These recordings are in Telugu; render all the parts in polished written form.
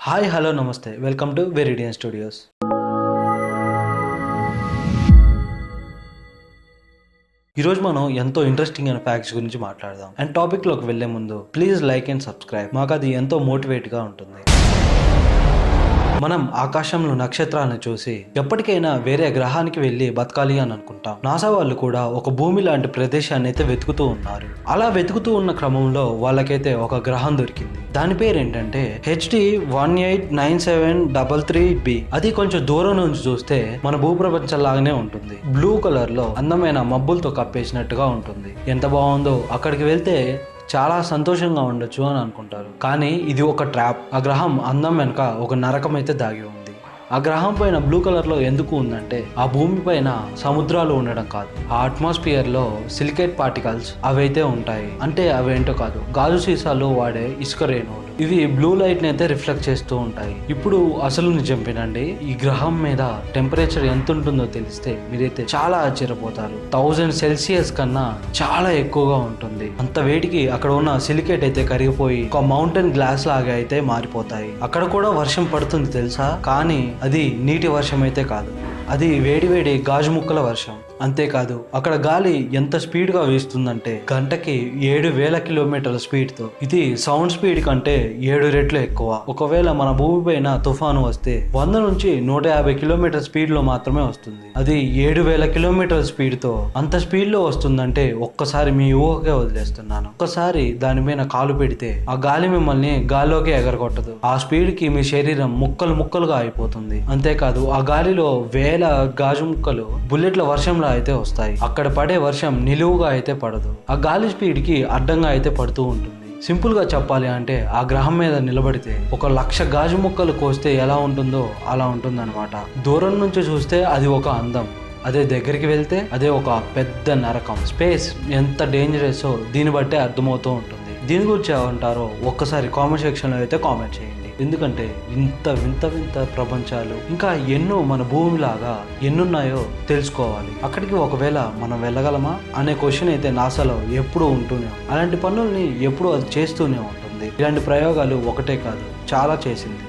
హాయ్ హలో నమస్తే వెల్కమ్ టు వెరిడియన్ స్టూడియోస్. ఈరోజు మనం ఎంతో ఇంట్రెస్టింగ్ అయిన ఫ్యాక్ట్స్ గురించి మాట్లాడదాం. అండ్ టాపిక్లోకి వెళ్లే ముందు ప్లీజ్ లైక్ అండ్ సబ్స్క్రైబ్, మాకు అది ఎంతో మోటివేట్గా ఉంటుంది. మనం ఆకాశంలో నక్షత్రాలను చూసి ఎప్పటికైనా వేరే గ్రహానికి వెళ్ళి బతకాలి అని అనుకుంటాం. నాసా వాళ్ళు కూడా ఒక భూమి లాంటి ప్రదేశాన్ని అయితే వెతుకుతూ ఉన్నారు. అలా వెతుకుతూ ఉన్న క్రమంలో వాళ్ళకైతే ఒక గ్రహం దొరికింది. దాని పేరు ఏంటంటే HD 189733b. అది కొంచెం దూరం నుంచి చూస్తే మన భూప్రపంచం లాగానే ఉంటుంది. బ్లూ కలర్ లో అందమైన మబ్బులతో కప్పేసినట్టుగా ఉంటుంది. ఎంత బాగుందో. అక్కడికి వెళ్తే చాలా సంతోషంగా ఉండొచ్చు అని అనుకుంటారు. కానీ ఇది ఒక ట్రాప్. ఆ గ్రహం అందం వెనుక ఒక నరకం అయితే దాగి ఉంది. ఆ గ్రహం పైన బ్లూ కలర్ లో ఎందుకు ఉందంటే ఆ భూమి పైన సముద్రాలు ఉండడం కాదు, ఆ అట్మాస్ఫియర్ లో సిలికేట్ పార్టికల్స్ అవైతే ఉంటాయి. అంటే అవేంటో కాదు, గాజు సీసాల్లో వాడే ఇసుక రేణువులు. ఇవి బ్లూ లైట్ ని అయితే రిఫ్లెక్ట్ చేస్తూ ఉంటాయి. ఇప్పుడు అసలు నిజం వినండి. ఈ గ్రహం మీద టెంపరేచర్ ఎంత ఉంటుందో తెలిస్తే మీరైతే చాలా ఆశ్చర్యపోతారు. 1000 సెల్సియస్ కన్నా చాలా ఎక్కువగా ఉంటుంది. అంత వేడికి అక్కడ ఉన్న సిలికేట్ అయితే కరిగిపోయి ఒక మౌంటైన్ గ్లాస్ లాగా అయితే మారిపోతాయి. అక్కడ కూడా వర్షం పడుతుంది తెలుసా, కానీ అది నీటి వర్షం అయితే కాదు, అది వేడి గాజు ముక్కల వర్షం. అంతేకాదు అక్కడ గాలి ఎంత స్పీడ్ గా వీస్తుందంటే గంటకి 7000 కిలోమీటర్ల స్పీడ్ తో. ఇది సౌండ్ స్పీడ్ కంటే 7 రెట్లు ఎక్కువ. ఒకవేళ మన భూమి పైన తుఫాను వస్తే 100 నుంచి 150 కిలోమీటర్ స్పీడ్ లో మాత్రమే వస్తుంది. అది 7000 కిలోమీటర్ల స్పీడ్ తో అంత స్పీడ్ లో వస్తుందంటే ఒక్కసారి మీ ఊహకే వదిలేస్తున్నాను. ఒక్కసారి దాని మీద కాలు పెడితే ఆ గాలి మిమ్మల్ని గాల్లోకి ఎగరగొట్టదు. ఆ స్పీడ్ కి మీ శరీరం ముక్కలుగా అయిపోతుంది. అంతేకాదు ఆ గాలిలో వేల గాజు ముక్కలు బుల్లెట్ల వర్షంలో అయితే వస్తాయి. అక్కడ పడే వర్షం నిలువుగా అయితే పడదు, ఆ గాలి స్పీడ్ కి అడ్డంగా అయితే పడుతూ ఉంటుంది. సింపుల్ గా చెప్పాలి అంటే ఆ గ్రహం మీద నిలబడితే 1,00,000 గాజు ముక్కలు కోస్తే ఎలా ఉంటుందో అలా ఉంటుంది అనమాట. దూరం నుంచి చూస్తే అది ఒక అందం, అదే దగ్గరికి వెళ్తే అదే ఒక పెద్ద నరకం. స్పేస్ ఎంత డేంజరస్ దీన్ని బట్టే అర్థమవుతూ ఉంటుంది. దీని గురించి ఏమంటారో ఒక్కసారి కామెంట్ సెక్షన్ లో అయితే కామెంట్ చేయండి. ఎందుకంటే వింత ప్రపంచాలు ఇంకా ఎన్నో మన భూమిలాగా ఎన్నున్నాయో తెలుసుకోవాలి. అక్కడికి ఒకవేళ మనం వెళ్ళగలమా అనే క్వశ్చన్ అయితే నాసాలో ఎప్పుడూ ఉంటూనే, అలాంటి పనుల్ని ఎప్పుడూ అది చేస్తూనే ఉంటుంది. ఇలాంటి ప్రయోగాలు ఒకటే కాదు, చాలా చేసింది.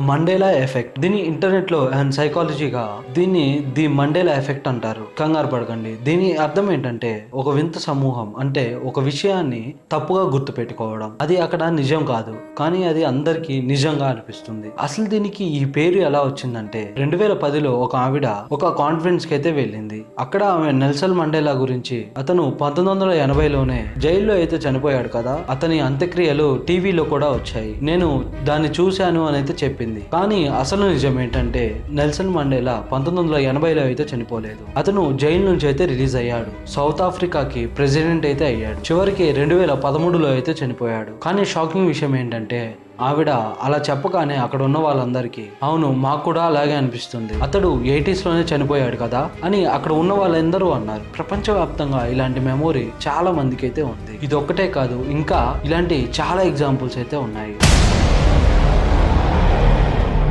మండేలా ఎఫెక్ట్, దీని ఇంటర్నెట్ లో అండ్ సైకాలజీగా దీన్ని ది మండేలా ఎఫెక్ట్ అంటారు. కంగారు పడకండి. దీని అర్థం ఏంటంటే ఒక వింత సమూహం, అంటే ఒక విషయాన్ని తప్పుగా గుర్తు పెట్టుకోవడం. అది అక్కడ నిజం కాదు, కానీ అది అందరికీ నిజంగా అనిపిస్తుంది. అసలు దీనికి ఈ పేరు ఎలా వచ్చిందంటే 2010లో ఒక ఆవిడ ఒక కాన్ఫరెన్స్ కి అయితే వెళ్ళింది. అక్కడ ఆమె నెల్సన్ మండేలా గురించి, అతను 1980లోనే జైల్లో అయితే చనిపోయాడు కదా, అతని అంత్యక్రియలు టీవీలో కూడా వచ్చాయి. నేను దాన్ని చూశాను అని అయితే చెప్పింది. కానీ అసలు నిజం ఏంటంటే నెల్సన్ మండేలా 1980లో అయితే చనిపోలేదు. అతను జైలు నుంచి అయితే రిలీజ్ అయ్యాడు. సౌత్ ఆఫ్రికాకి ప్రెసిడెంట్ అయితే అయ్యాడు. చివరికి 2013లో అయితే చనిపోయాడు. కానీ షాకింగ్ విషయం ఏంటంటే ఆవిడ అలా చెప్పగానే అక్కడ ఉన్న వాళ్ళందరికీ అవును మాకు కూడా అలాగే అనిపిస్తుంది, అతడు 80sలోనే చనిపోయాడు కదా అని అక్కడ ఉన్న వాళ్ళందరూ అన్నారు. ప్రపంచవ్యాప్తంగా ఇలాంటి మెమొరీ చాలా మందికి అయితే ఉంది. ఇది ఒక్కటే కాదు, ఇంకా ఇలాంటి చాలా ఎగ్జాంపుల్స్ అయితే ఉన్నాయి.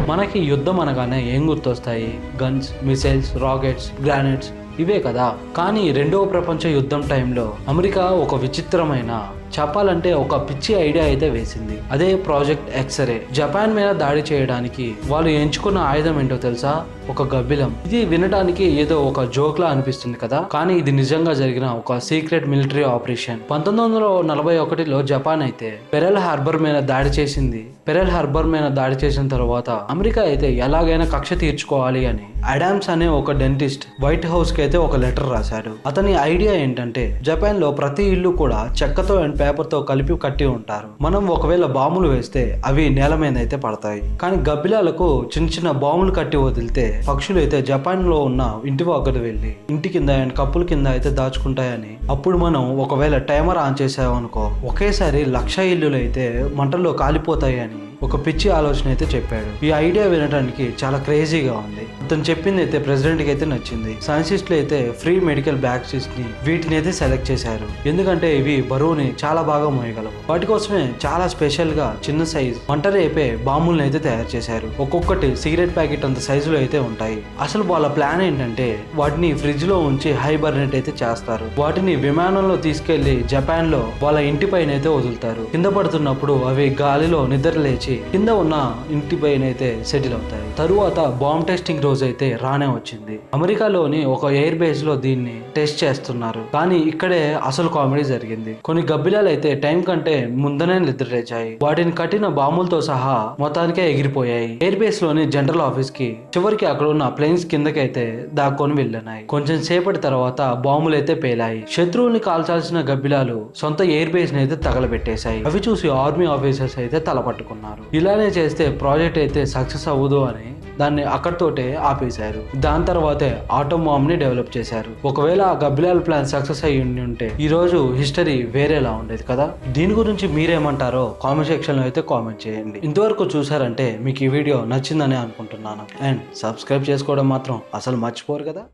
మనకి యుద్ధం అనగానే ఏం గుర్తొస్తాయి? గన్స్, మిసైల్స్, రాకెట్స్, గ్రానైట్స్, ఇవే కదా. కానీ రెండవ ప్రపంచ యుద్ధం టైంలో అమెరికా ఒక విచిత్రమైన, చెప్పాలంటే ఒక పిచ్చి ఐడియా అయితే వేసింది. అదే ప్రాజెక్ట్ ఎక్స్రే. జపాన్ మీద దాడి చేయడానికి వాళ్ళు ఎంచుకున్న ఆయుధం ఏంటో తెలుసా? ఒక గబ్బిలం. ఇది వినడానికి ఏదో ఒక జోక్ లా అనిపిస్తుంది కదా, కానీ ఇది నిజంగా జరిగిన ఒక సీక్రెట్ మిలిటరీ ఆపరేషన్. 1941లో జపాన్ అయితే పెరల్ హార్బర్ మీద దాడి చేసింది. పెరల్ హార్బర్ మీద దాడి చేసిన తర్వాత అమెరికా అయితే ఎలాగైనా కక్ష తీర్చుకోవాలి అని అడామ్స్ అనే ఒక డెంటిస్ట్ వైట్ హౌస్ కి అయితే ఒక లెటర్ రాశాడు. అతని ఐడియా ఏంటంటే జపాన్ లో ప్రతి ఇల్లు కూడా చెక్కతో అండ్ పేపర్ తో కలిపి కట్టి ఉంటారు. మనం ఒకవేళ బాంబులు వేస్తే అవి నేల మీద అయితే పడతాయి. కానీ గబ్బిలాలకు చిన్న బాంబులు కట్టి వదిలితే పక్షులు అయితే జపాన్ లో ఉన్న ఇంటి వద్దకు వెళ్ళి ఇంటి కింద అండ్ కప్పుల కింద అయితే దాచుకుంటాయని. అప్పుడు మనం ఒకవేళ టైమర్ ఆన్ చేసామనుకో ఒకేసారి 1,00,000 ఇల్లులు అయితే మంటల్లో కాలిపోతాయి అని ఒక పిచ్చి ఆలోచన అయితే చెప్పాడు. ఈ ఐడియా వినడానికి చాలా క్రేజీగా ఉంది. అతను చెప్పింది అయితే ప్రెసిడెంట్ కి అయితే నచ్చింది. సైంటిస్టులు అయితే ఫ్రీ మెడికల్ బ్యాగ్స్ ని వీటిని అయితే సెలెక్ట్ చేశారు. ఎందుకంటే ఇవి బరువుని చాలా బాగా మోయగలవు. వాటి కోసమే చాలా స్పెషల్ గా చిన్న సైజ్ మంట రేపే బాంబులను అయితే తయారు చేశారు. ఒక్కొక్కటి సిగరెట్ ప్యాకెట్ అంత సైజులో అయితే ఉంటాయి. అసలు వాళ్ళ ప్లాన్ ఏంటంటే వాటిని ఫ్రిడ్జ్ లో ఉంచి హైబర్నేట్ అయితే చేస్తారు. వాటిని విమానంలో తీసుకెళ్లి జపాన్ లో వాళ్ళ ఇంటి పైన అయితే వదులుతారు. కింద పడుతున్నప్పుడు అవి గాలిలో నిద్ర లేచి కింద ఉన్న ఇంటి పైన అయితే సెటిల్ అవుతాయి. తరువాత బాంబ్ టెస్టింగ్ రోజు అయితే రానే వచ్చింది. అమెరికాలోని ఒక ఎయిర్ బేస్ లో దీన్ని టెస్ట్ చేస్తున్నారు. కానీ ఇక్కడే అసలు కామెడీ జరిగింది. కొన్ని గబ్బిలాలు అయితే టైం కంటే ముందనే నిద్రలేచాయి. వాటిని కట్టిన బాంబులతో సహా మొత్తానికే ఎగిరిపోయాయి. ఎయిర్ బేస్ లోని జనరల్ ఆఫీస్ కి చివరికి అక్కడ ఉన్న ప్లేన్స్ కిందకైతే దాక్కొని వెళ్ళినాయి. కొంచెం సేపటి తర్వాత బాంబులు అయితే పేలాయి. శత్రువుల్ని కాల్చాల్సిన గబ్బిలాలు సొంత ఎయిర్ బేస్ ని అయితే తగలబెట్టేశాయి. అవి చూసి ఆర్మీ ఆఫీసర్స్ అయితే తల పట్టుకున్నారు. ఇలానే చేస్తే ప్రాజెక్ట్ అయితే సక్సెస్ అవ్వదు అని దాన్ని అక్కడితోటే ఆపేశారు. దాని తర్వాతే ఆటం బాంబ్ ని డెవలప్ చేశారు. ఒకవేళ ఆ గబ్బిలాల ప్లాన్ సక్సెస్ అయ్యి ఉంటే ఈ రోజు హిస్టరీ వేరేలా ఉండేది కదా. దీని గురించి మీరేమంటారో కామెంట్ సెక్షన్ లో అయితే కామెంట్ చేయండి. ఇంతవరకు చూసారంటే మీకు ఈ వీడియో నచ్చిందని అనుకుంటున్నాను. అండ్ సబ్స్క్రైబ్ చేసుకోవడం మాత్రం అసలు మర్చిపోరు కదా.